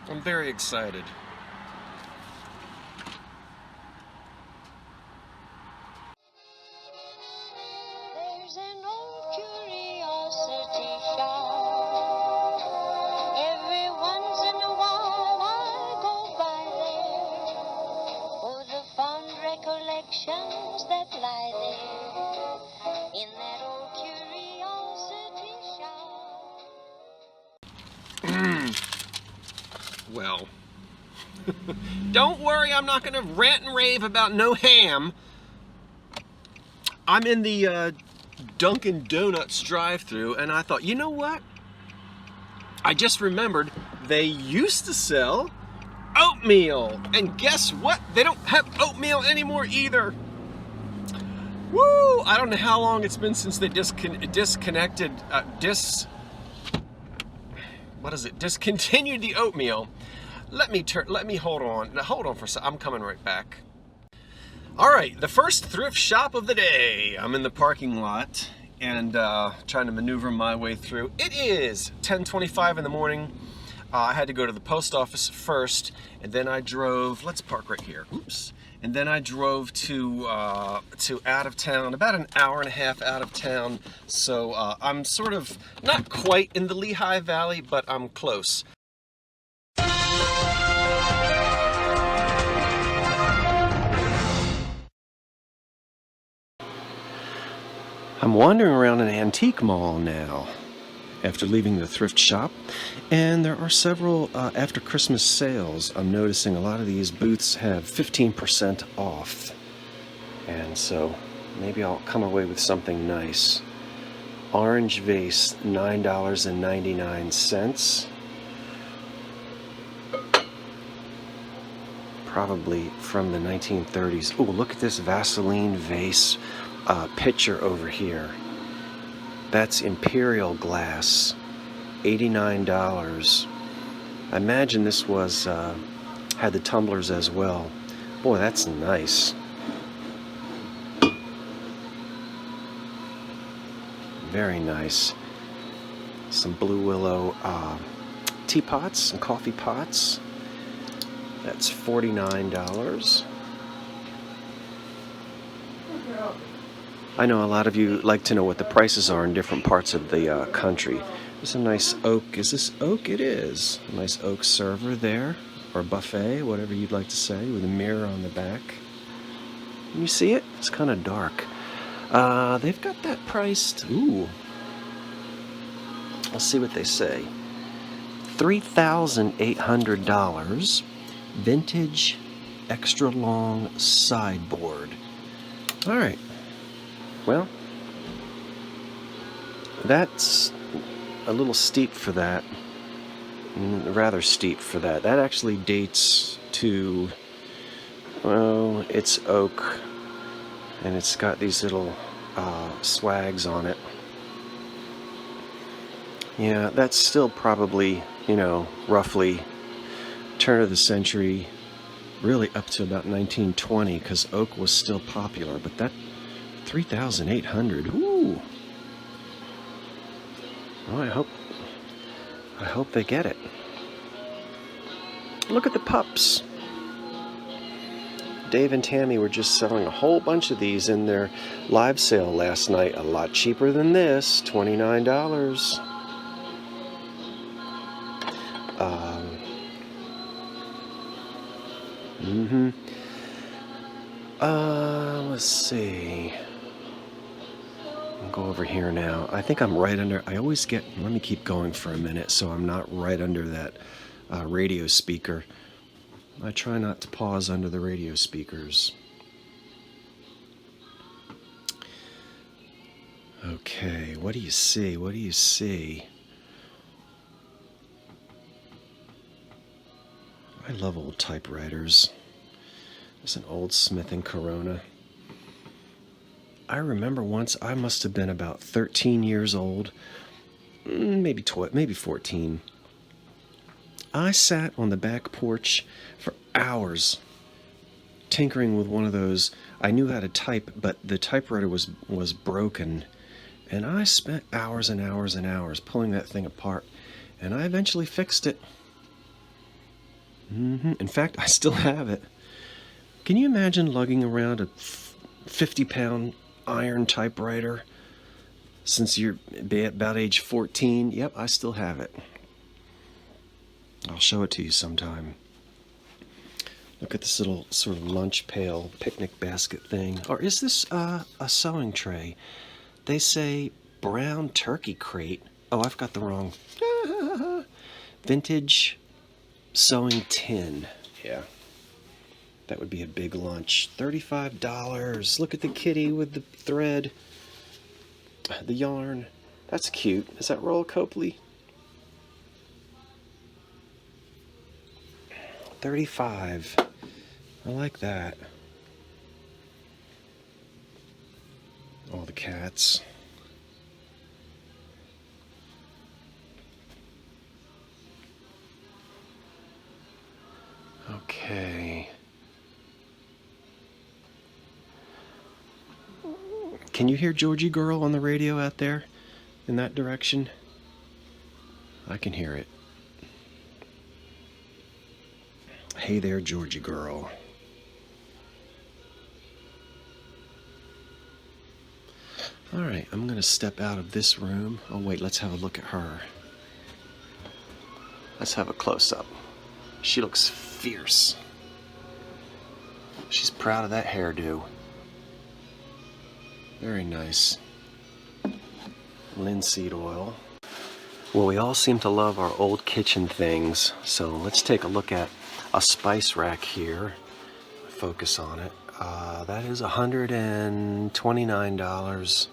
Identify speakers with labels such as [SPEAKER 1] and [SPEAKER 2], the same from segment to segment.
[SPEAKER 1] I'm very excited.
[SPEAKER 2] There's an old curiosity shop. Every once in a while I go by there for the fond recollections that lie there in that old curiosity shop.
[SPEAKER 1] Well, don't worry, I'm not going to rant and rave about no ham. I'm in the Dunkin' Donuts drive-thru, and I thought, you know what? I just remembered they used to sell oatmeal, and guess what? They don't have oatmeal anymore either. Woo! I don't know how long it's been since they discontinued the oatmeal. Let me hold on for a second. I'm coming right back. All right, the first thrift shop of the day. I'm in the parking lot and trying to maneuver my way through. It is 10:25 in the morning. I had to go to the post office first, and then I drove. Let's park right here. Oops. And then I drove to out of town, about an hour and a half out of town. So I'm sort of not quite in the Lehigh Valley, but I'm close. I'm wandering around an antique mall now after leaving the thrift shop, and there are several after Christmas sales. I'm noticing a lot of these booths have 15% off, and so maybe I'll come away with something nice. Orange vase, $9.99. Probably from the 1930s. Oh, look at this Vaseline vase pitcher over here. That's imperial glass, $89. I imagine this was had the tumblers as well. Boy, that's nice. Very nice. Some Blue Willow teapots and coffee pots. That's $49. I know a lot of you like to know what the prices are in different parts of the country. There's a nice oak. Is this oak? It is. A nice oak server there, or buffet, whatever you'd like to say, with a mirror on the back. Can you see it? It's kind of dark. They've got that priced. Ooh. Let's see what they say. $3,800. Vintage extra long sideboard. All right. Well, that's a little steep for that. Rather steep for that. That actually dates to, well, it's oak, and it's got these little swags on it. Yeah, that's still probably, roughly turn of the century, really up to about 1920, because oak was still popular. But that 3,800. Ooh. Well, I hope they get it. Look at the pups. Dave and Tammy were just selling a whole bunch of these in their live sale last night. A lot cheaper than this, $29. Let's see. I'll go over here now. I think I'm right under. I always get. Let me keep going for a minute so I'm not right under that radio speaker. I try not to pause under the radio speakers. Okay, what do you see? What do you see? I love old typewriters. There's an old Smith & Corona. I remember once, I must have been about 13 years old, maybe 14. I sat on the back porch for hours tinkering with one of those. I knew how to type, but the typewriter was broken, and I spent hours and hours and hours pulling that thing apart, and I eventually fixed it. In fact, I still have it. Can you imagine lugging around a 50-pound iron typewriter since you're about age 14? Yep, I still have it. I'll show it to you sometime. Look at this little sort of lunch pail picnic basket thing. Or is this a sewing tray? They say brown turkey crate. Oh, I've got the wrong. Vintage sewing tin. Yeah. That would be a big lunch. $35. Look at the kitty with the thread. The yarn. That's cute. Is that Royal Copley? $35. I like that. All the cats. Okay. Can you hear Georgie Girl on the radio out there in that direction? I can hear it. Hey there, Georgie Girl. All right, I'm going to step out of this room. Oh, wait, let's have a look at her. Let's have a close-up. She looks fierce. She's proud of that hairdo. Very nice. Linseed oil. Well, we all seem to love our old kitchen things, so let's take a look at a spice rack here. Focus on it. That is $129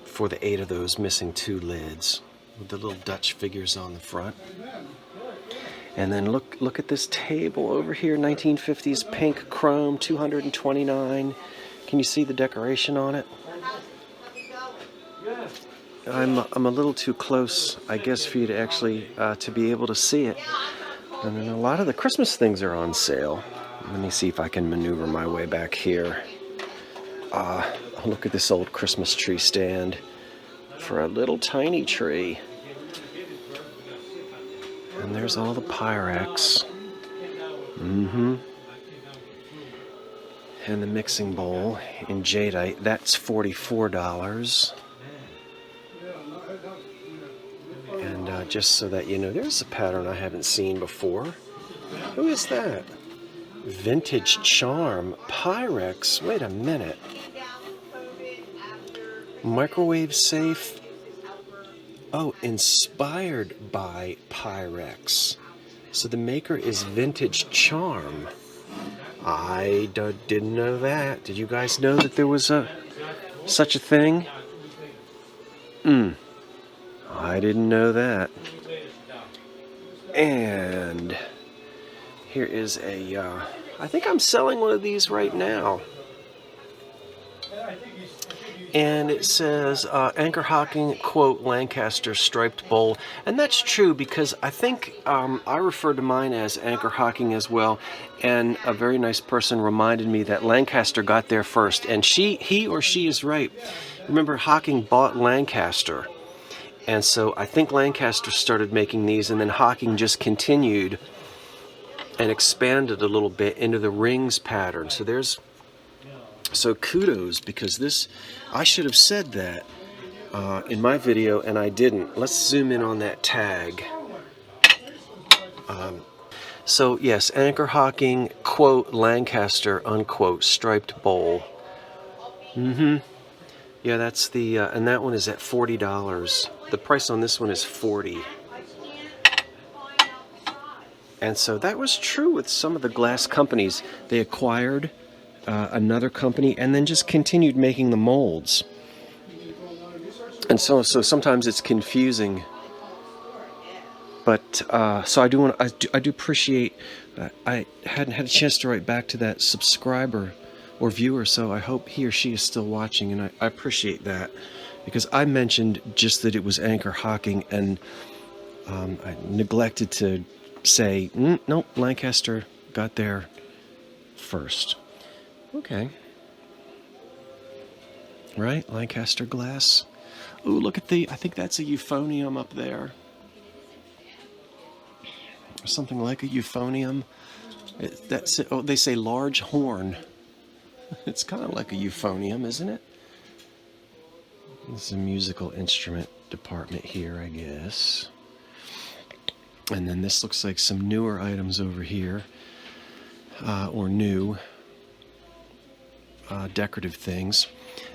[SPEAKER 1] for the 8 of those missing 2 lids with the little Dutch figures on the front. And then look at this table over here, 1950s pink chrome, $229. Can you see the decoration on it? I'm a little too close, I guess, for you to actually to be able to see it. And then a lot of the Christmas things are on sale. Let me see if I can maneuver my way back here. Look at this old Christmas tree stand for a little tiny tree. And there's all the Pyrex. And the mixing bowl in jadeite, that's $44. And just so that you know, there's a pattern I haven't seen before. Who is that? Vintage Charm Pyrex. Wait a minute. Microwave safe. Oh, inspired by Pyrex. So the maker is Vintage Charm. I didn't know that. Did you guys know that there was such a thing? I didn't know that. And here is a, I think I'm selling one of these right now. And it says Anchor Hocking, quote, Lancaster striped bowl. And that's true because I think I refer to mine as Anchor Hocking as well. And a very nice person reminded me that Lancaster got there first. And he or she is right. Remember, Hocking bought Lancaster. And so I think Lancaster started making these, and then Hocking just continued and expanded a little bit into the rings pattern. So kudos, because this, I should have said that in my video, and I didn't. Let's zoom in on that tag. So yes, Anchor Hocking, quote, Lancaster, unquote, striped bowl. Yeah, that's the, and that one is at $40. The price on this one is $40. And so that was true with some of the glass companies. They acquired another company and then just continued making the molds. And so sometimes it's confusing. But so I do appreciate. I hadn't had a chance to write back to that subscriber or viewer, so I hope he or she is still watching, and I appreciate that, because I mentioned just that it was Anchor Hocking, and I neglected to say, nope, Lancaster got there first. Okay. Right, Lancaster glass. Ooh, look at I think that's a euphonium up there. or something like a euphonium. Oh, they say large horn. It's kind of like a euphonium, isn't it? This is a musical instrument department here, I guess. And then this looks like some newer items over here, or new decorative things.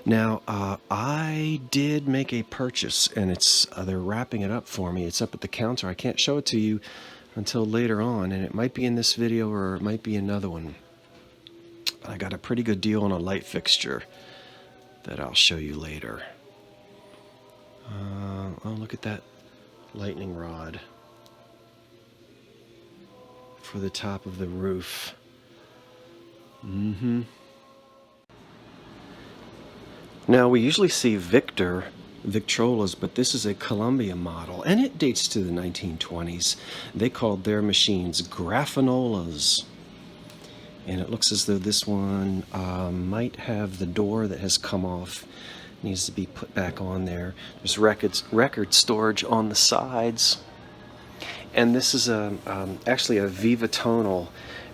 [SPEAKER 1] Now, I did make a purchase, and they're wrapping it up for me. It's up at the counter. I can't show it to you until later on, and it might be in this video or it might be another one. I got a pretty good deal on a light fixture that I'll show you later. Oh, look at that lightning rod for the top of the roof. Now, we usually see Victrolas, but this is a Columbia model, and it dates to the 1920s. They called their machines Graphenolas. And it looks as though this one might have the door that has come off, needs to be put back on there. There's record storage on the sides. And this is actually a Vivatonal,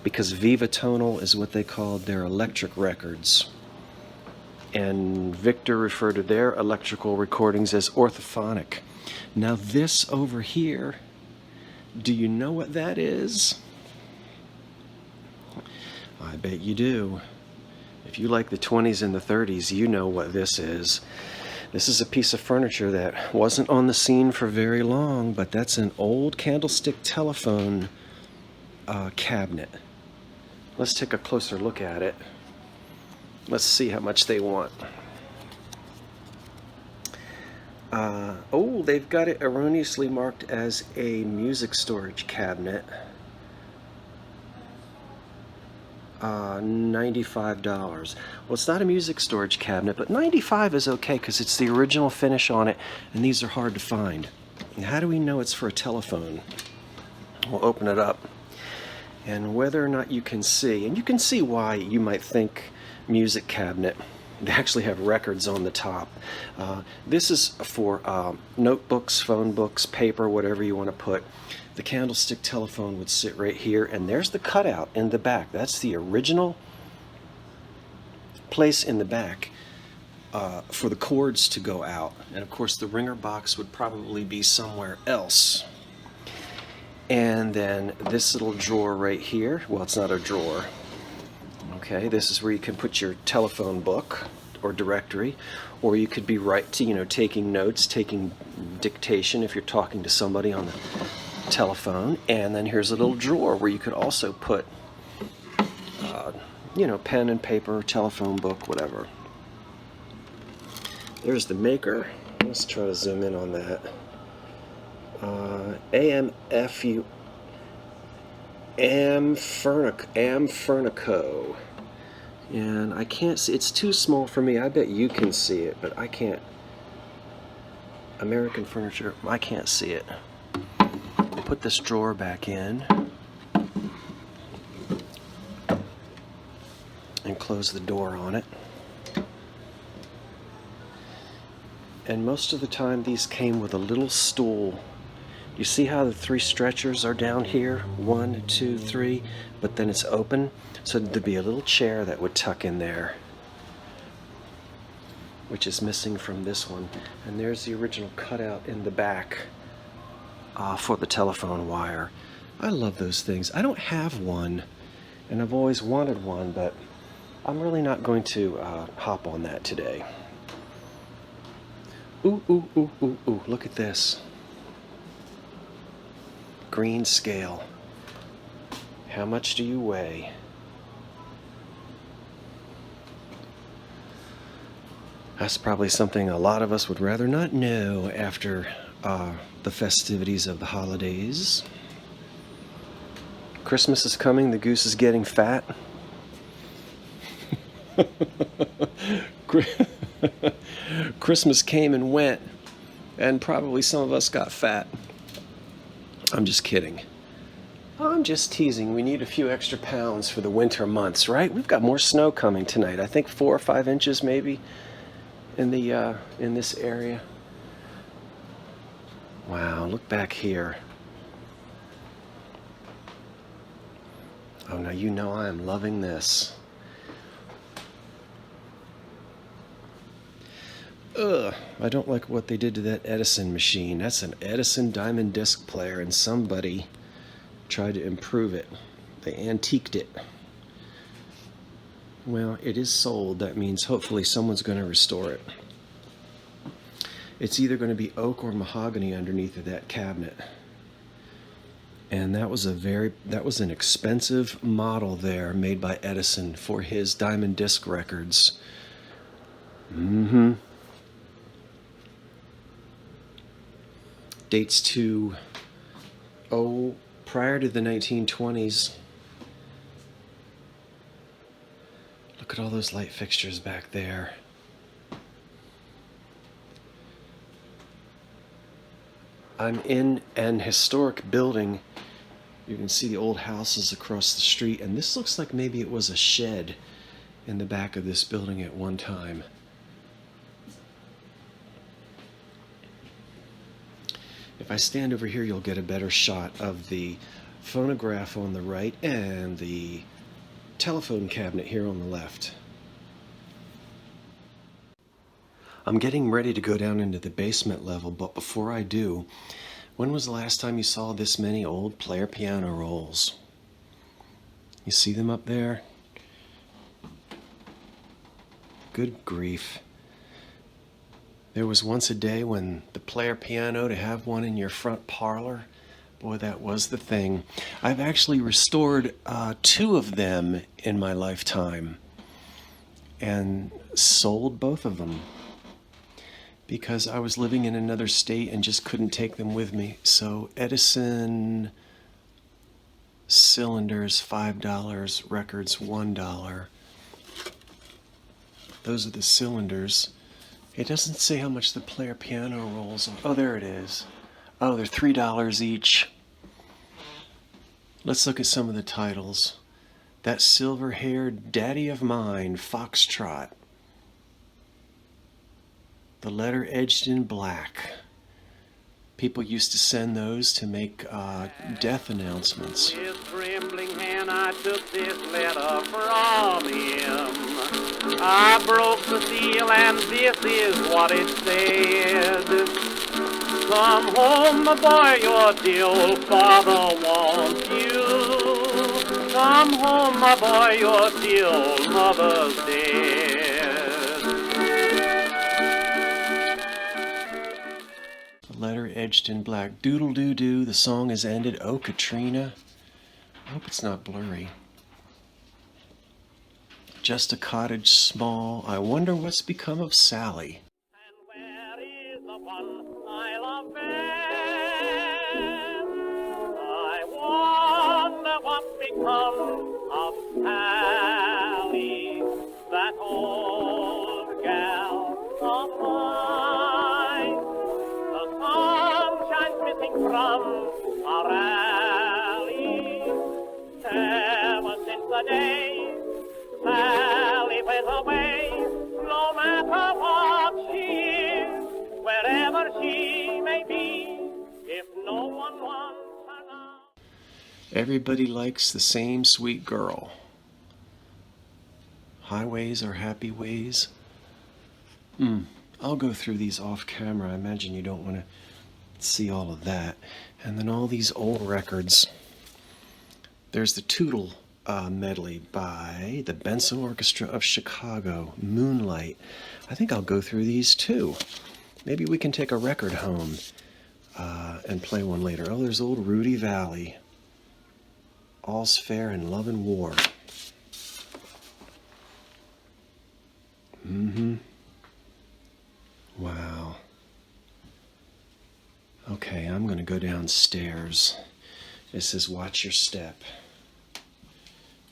[SPEAKER 1] because Vivatonal is what they called their electric records. And Victor referred to their electrical recordings as orthophonic. Now this over here, do you know what that is? I bet you do. If you like the 20s and the 30s, you know what this is. This is a piece of furniture that wasn't on the scene for very long, but that's an old candlestick telephone cabinet. Let's take a closer look at it. Let's see how much they want. Oh, they've got it erroneously marked as a music storage cabinet. $95. Well, it's not a music storage cabinet, but $95 is okay because it's the original finish on it, and these are hard to find. And how do we know it's for a telephone? We'll open it up, and whether or not you can see, and you can see why you might think music cabinet. They actually have records on the top. This is for notebooks, phone books, paper, whatever you want to put. The candlestick telephone would sit right here, and there's the cutout in the back. That's the original place in the back for the cords to go out. And of course the ringer box would probably be somewhere else. And then this little drawer right here, well, it's not a drawer. Okay, this is where you can put your telephone book or directory, or you could be taking notes, taking dictation if you're talking to somebody on the telephone. And then here's a little drawer where you could also put pen and paper, telephone book, whatever. There's the maker. Let's try to zoom in on that. Amfernico. And I can't see, it's too small for me. I bet you can see it, but I can't. American Furniture, I can't see it. We'll put this drawer back in and close the door on it. And most of the time these came with a little stool. You see how the 3 stretchers are down here? 1, 2, 3, but then it's open. So there'd be a little chair that would tuck in there, which is missing from this one. And there's the original cutout in the back for the telephone wire. I love those things. I don't have one, and I've always wanted one, but I'm really not going to hop on that today. Ooh, ooh, ooh, ooh, ooh, look at this. Green scale. How much do you weigh? That's probably something a lot of us would rather not know after the festivities of the holidays. Christmas is coming, the goose is getting fat. Christmas came and went, and probably some of us got fat. I'm just kidding. I'm just teasing. We need a few extra pounds for the winter months, right? We've got more snow coming tonight. I think 4 or 5 inches maybe in this area. Wow, look back here. Oh, now you know I am loving this. Ugh, I don't like what they did to that Edison machine. That's an Edison Diamond Disc player, and somebody tried to improve it. They antiqued it. Well, it is sold. That means hopefully someone's going to restore it. It's either going to be oak or mahogany underneath of that cabinet. And that was an expensive model there made by Edison for his Diamond Disc records. Dates to, prior to the 1920s. Look at all those light fixtures back there. I'm in an historic building. You can see the old houses across the street, and this looks like maybe it was a shed in the back of this building at one time. If I stand over here, you'll get a better shot of the phonograph on the right and the telephone cabinet here on the left. I'm getting ready to go down into the basement level, but before I do, when was the last time you saw this many old player piano rolls? You see them up there? Good grief. There was once a day when the player piano, to have one in your front parlor, boy, that was the thing. I've actually restored 2 of them in my lifetime and sold both of them because I was living in another state and just couldn't take them with me. So Edison cylinders, $5, records, $1. Those are the cylinders. It doesn't say how much the player piano rolls are. Oh, there it is. Oh, they're $3 each. Let's look at some of the titles. That Silver-Haired Daddy of Mine, Foxtrot. The Letter Edged in Black. People used to send those to make death announcements.
[SPEAKER 3] With trembling hand I took this letter from him. I broke the seal and this is what it said. Come home, my boy, your dear old father wants you. Come home, my boy, your dear old mother's dead.
[SPEAKER 1] Letter Edged in Black. Doodle doo doo, the song has ended. Oh, Katrina. I hope it's not blurry. Just a cottage small. I wonder what's become of Sally.
[SPEAKER 3] And where is the one I love best? I wonder what becomes of Sally, that old gal of mine. The sun shines missing from our alley. Ever since the day Sally went away, no matter what she is, wherever she may be, if no one wants her now.
[SPEAKER 1] Everybody likes the same sweet girl. Highways are happy ways. I'll go through these off camera. I imagine you don't want to see all of that. And then all these old records. There's the Tootle medley by the Benson Orchestra of Chicago, Moonlight. I think I'll go through these too. Maybe we can take a record home and play one later. Oh, there's old Rudy Valley. All's Fair in Love and War. Wow. Okay, I'm going to go downstairs. It says, watch your step.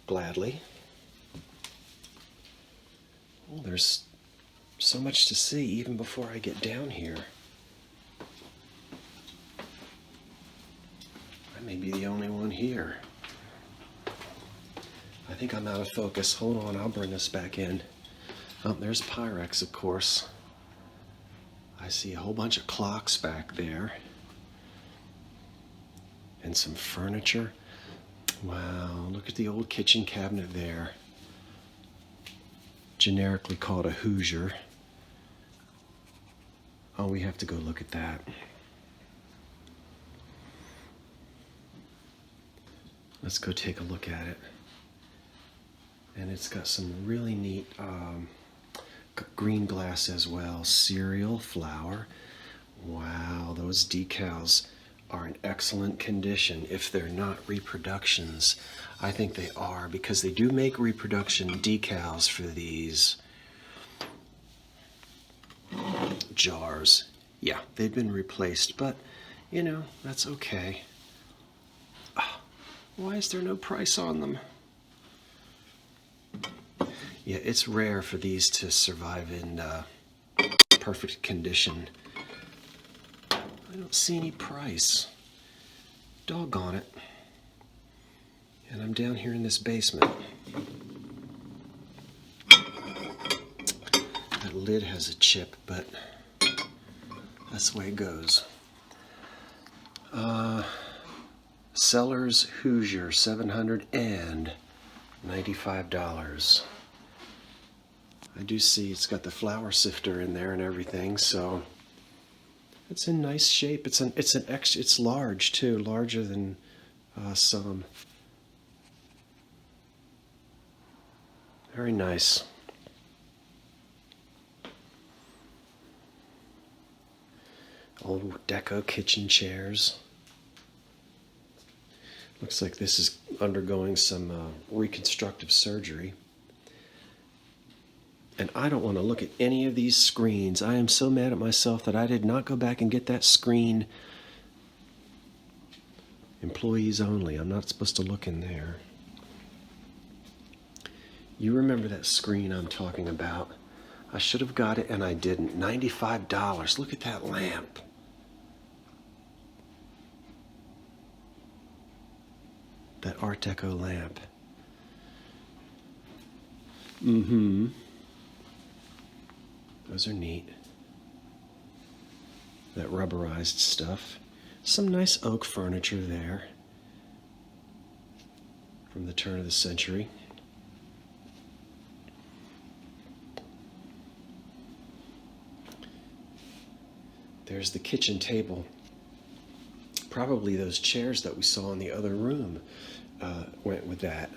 [SPEAKER 1] Gladly. Oh, there's so much to see even before I get down here. I may be the only one here. I think I'm out of focus. Hold on, I'll bring us back in. Oh, there's Pyrex, of course. I see a whole bunch of clocks back there. And some furniture. Wow, look at the old kitchen cabinet there. Generically called a Hoosier. Oh, we have to go look at that. Let's go take a look at it. And it's got some really neat green glass as well. Cereal, flour. Wow, those decals are in excellent condition. If they're not reproductions, I think they are, because they do make reproduction decals for these jars. Yeah, they've been replaced, but you know, that's okay. Why is there no price on them? Yeah, it's rare for these to survive in perfect condition. I don't see any price. Doggone it. And I'm down here in this basement. That lid has a chip, but that's the way it goes. Sellers Hoosier, $795. I do see it's got the flour sifter in there and everything, so it's in nice shape. It's large too, larger than some. Very nice. Old deco kitchen chairs. Looks like this is undergoing some reconstructive surgery. And I don't want to look at any of these screens. I am so mad at myself that I did not go back and get that screen. Employees only. I'm not supposed to look in there. You remember that screen I'm talking about. I should have got it and I didn't. $95. Look at that lamp. That Art Deco lamp. Those are neat. That rubberized stuff. Some nice oak furniture there from the turn of the century. There's the kitchen table. Probably those chairs that we saw in the other room went with that.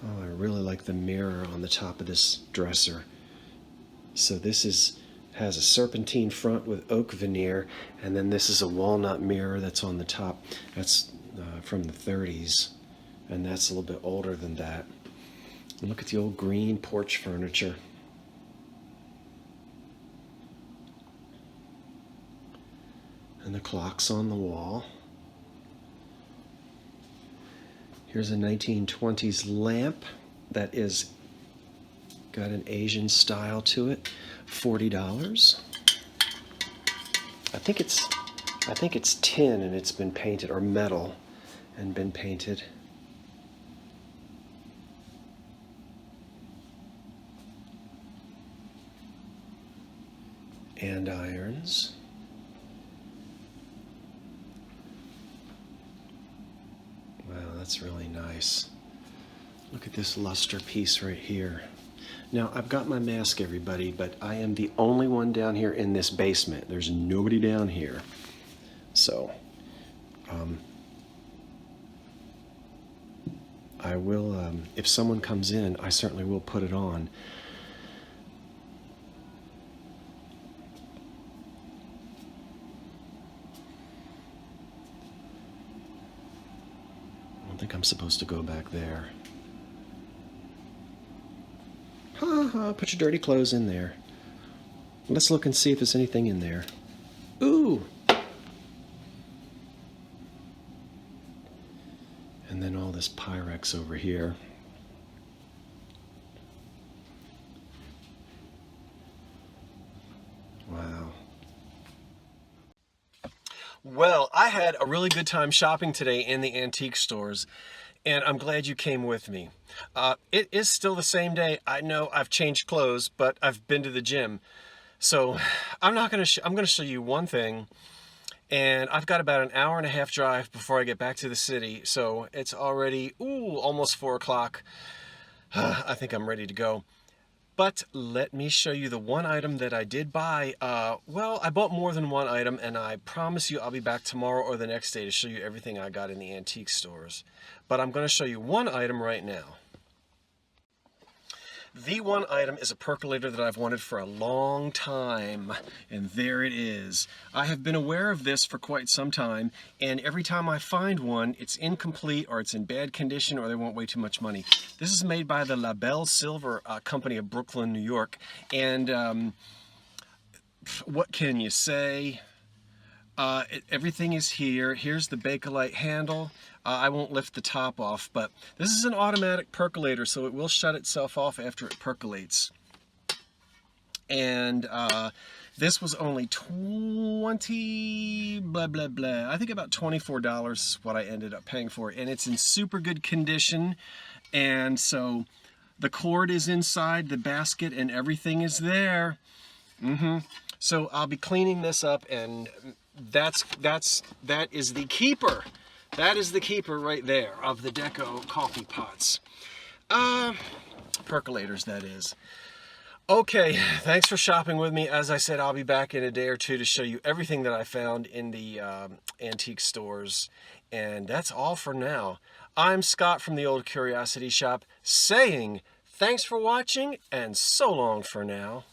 [SPEAKER 1] Oh, I really like the mirror on the top of this dresser. So this has a serpentine front with oak veneer, and then this is a walnut mirror that's on the top. That's from the 30s, and that's a little bit older than that. And look at the old green porch furniture. And the clocks on the wall. Here's a 1920s lamp that is got an Asian style to it. $40. I think it's tin and it's been painted, or metal and been painted. And irons. Wow, that's really nice. Look at this luster piece right here. Now, I've got my mask, everybody, but I am the only one down here in this basement. There's nobody down here. So, I will, if someone comes in, I certainly will put it on. I don't think I'm supposed to go back there. Ha ha, put your dirty clothes in there. Let's look and see if there's anything in there. Ooh! And then all this Pyrex over here. Wow. Well, I had a really good time shopping today in the antique stores, and I'm glad you came with me. It is still the same day. I know I've changed clothes, but I've been to the gym. So I'm going to show you one thing, And I've got about an hour and a half drive before I get back to the city. So it's already, almost 4 o'clock. I think I'm ready to go. But let me show you the one item that I did buy. Well, I bought more than one item, and I promise you I'll be back tomorrow or the next day to show you everything I got in the antique stores. But I'm going to show you one item right now. The one item is a percolator that I've wanted for a long time, and there it is. I have been aware of this for quite some time, and every time I find one, it's incomplete or it's in bad condition or they want way too much money. This is made by the La Belle Silver Company of Brooklyn, New York, and what can you say? Everything is here. Here's the Bakelite handle. I won't lift the top off, but this is an automatic percolator, so it will shut itself off after it percolates. And this was only $20 blah blah blah. I think about $24 is what I ended up paying for it, and it's in super good condition. And so the cord is inside the basket, and everything is there. So I'll be cleaning this up, and that is the keeper. That is the keeper right there of the Deco coffee pots. Percolators, that is. Okay, thanks for shopping with me. As I said, I'll be back in a day or two to show you everything that I found in the antique stores. And that's all for now. I'm Scott from the Old Curiosity Shop saying thanks for watching and so long for now.